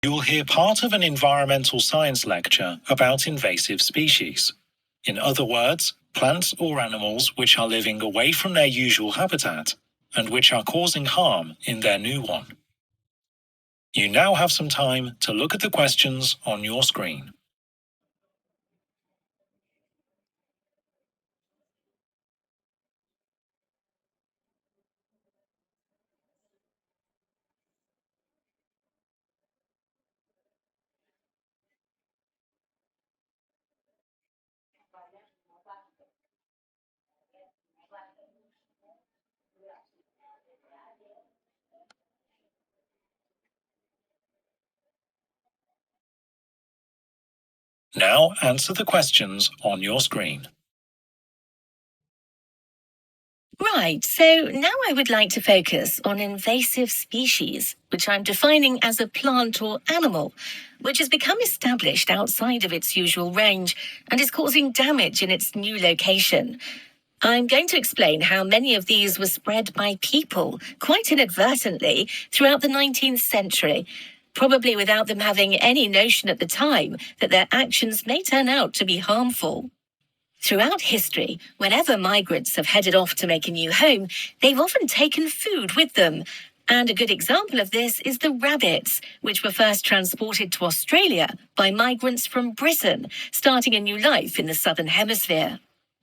You'll hear part of an environmental science lecture about invasive species. In other words, plants or animals which are living away from their usual habitat and which are causing harm in their new one. You now have some time to look at the questions on your screen. Now answer the questions on your screen. Right, so now I would like to focus on invasive species, which I'm defining as a plant or animal, which has become established outside of its usual range and is causing damage in its new location. I'm going to explain how many of these were spread by people, quite inadvertently, throughout the 19th century, probably without them having any notion at the time that their actions may turn out to be harmful. Throughout history, whenever migrants have headed off to make a new home, they've often taken food with them. And a good example of this is the rabbits, which were first transported to Australia by migrants from Britain, starting a new life in the Southern Hemisphere.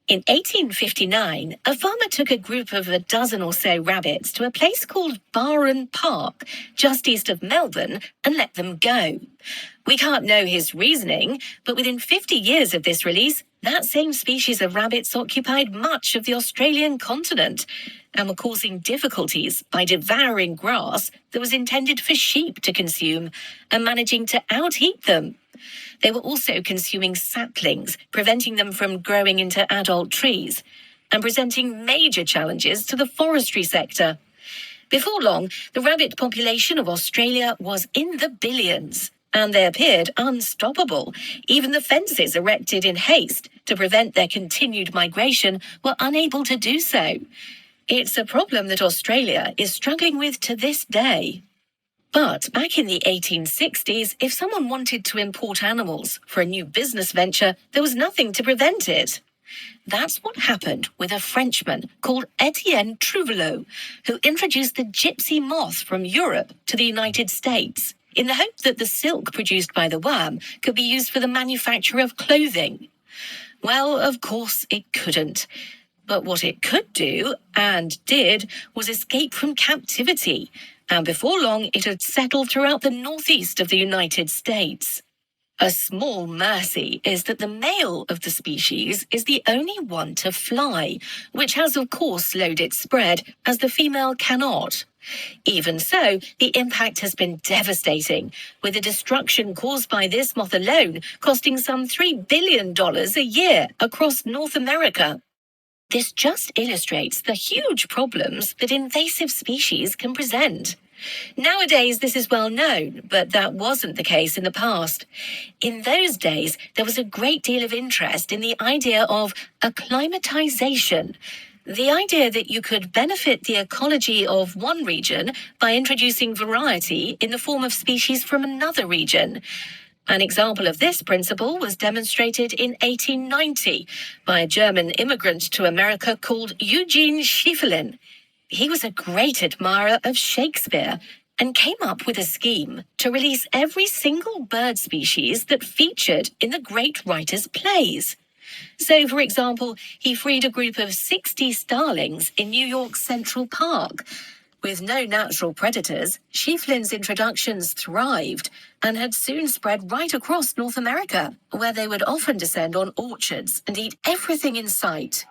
In 1859, a farmer took a group of a dozen or so rabbits to a place called Barron Park, just east of Melbourne, and let them go. We can't know his reasoning, but within 50 years of this release, that same species of rabbits occupied much of the Australian continent and were causing difficulties by devouring grass that was intended for sheep to consume and managing to out-eat them. They were also consuming saplings, preventing them from growing into adult trees, and presenting major challenges to the forestry sector. Before long, the rabbit population of Australia was in the billions, and they appeared unstoppable. Even the fences erected in haste to prevent their continued migration were unable to do so. It's a problem that Australia is struggling with to this day. But back in the 1860s, if someone wanted to import animals for a new business venture, there was nothing to prevent it. That's what happened with a Frenchman called Etienne Trouvelot, who introduced the gypsy moth from Europe to the United States, in the hope that the silk produced by the worm could be used for the manufacture of clothing. Well, of course it couldn't. But what it could do, and did, was escape from captivity, and before long it had settled throughout the northeast of the United States. A small mercy is that the male of the species is the only one to fly, which has of course slowed its spread, as the female cannot. Even so, the impact has been devastating, with the destruction caused by this moth alone costing some $3 billion a year across North America. This just illustrates the huge problems that invasive species can present. Nowadays, this is well known, but that wasn't the case in the past. In those days, there was a great deal of interest in the idea of acclimatization, the idea that you could benefit the ecology of one region by introducing variety in the form of species from another region. An example of this principle was demonstrated in 1890 by a German immigrant to America called Eugene Schieffelin. He was a great admirer of Shakespeare and came up with a scheme to release every single bird species that featured in the great writer's plays. So, for example, he freed a group of 60 starlings in New York's Central Park. With no natural predators, Schieffelin's introductions thrived and had soon spread right across North America, where they would often descend on orchards and eat everything in sight.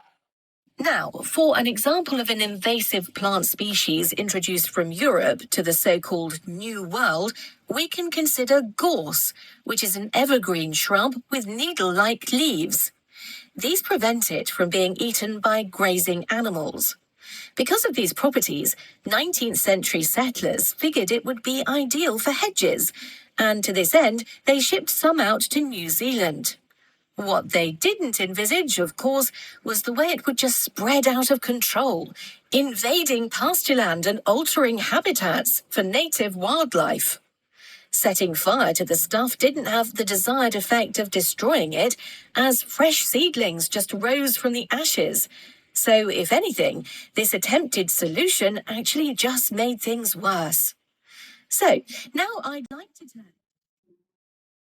Now, for an example of an invasive plant species introduced from Europe to the so-called New World, we can consider gorse, which is an evergreen shrub with needle-like leaves. These prevent it from being eaten by grazing animals. Because of these properties, 19th century settlers figured it would be ideal for hedges, and to this end, they shipped some out to New Zealand. What they didn't envisage, of course, was the way it would just spread out of control, invading pastureland and altering habitats for native wildlife. Setting fire to the stuff didn't have the desired effect of destroying it, as fresh seedlings just rose from the ashes. So, if anything, this attempted solution actually just made things worse. So, now I'd like to turn...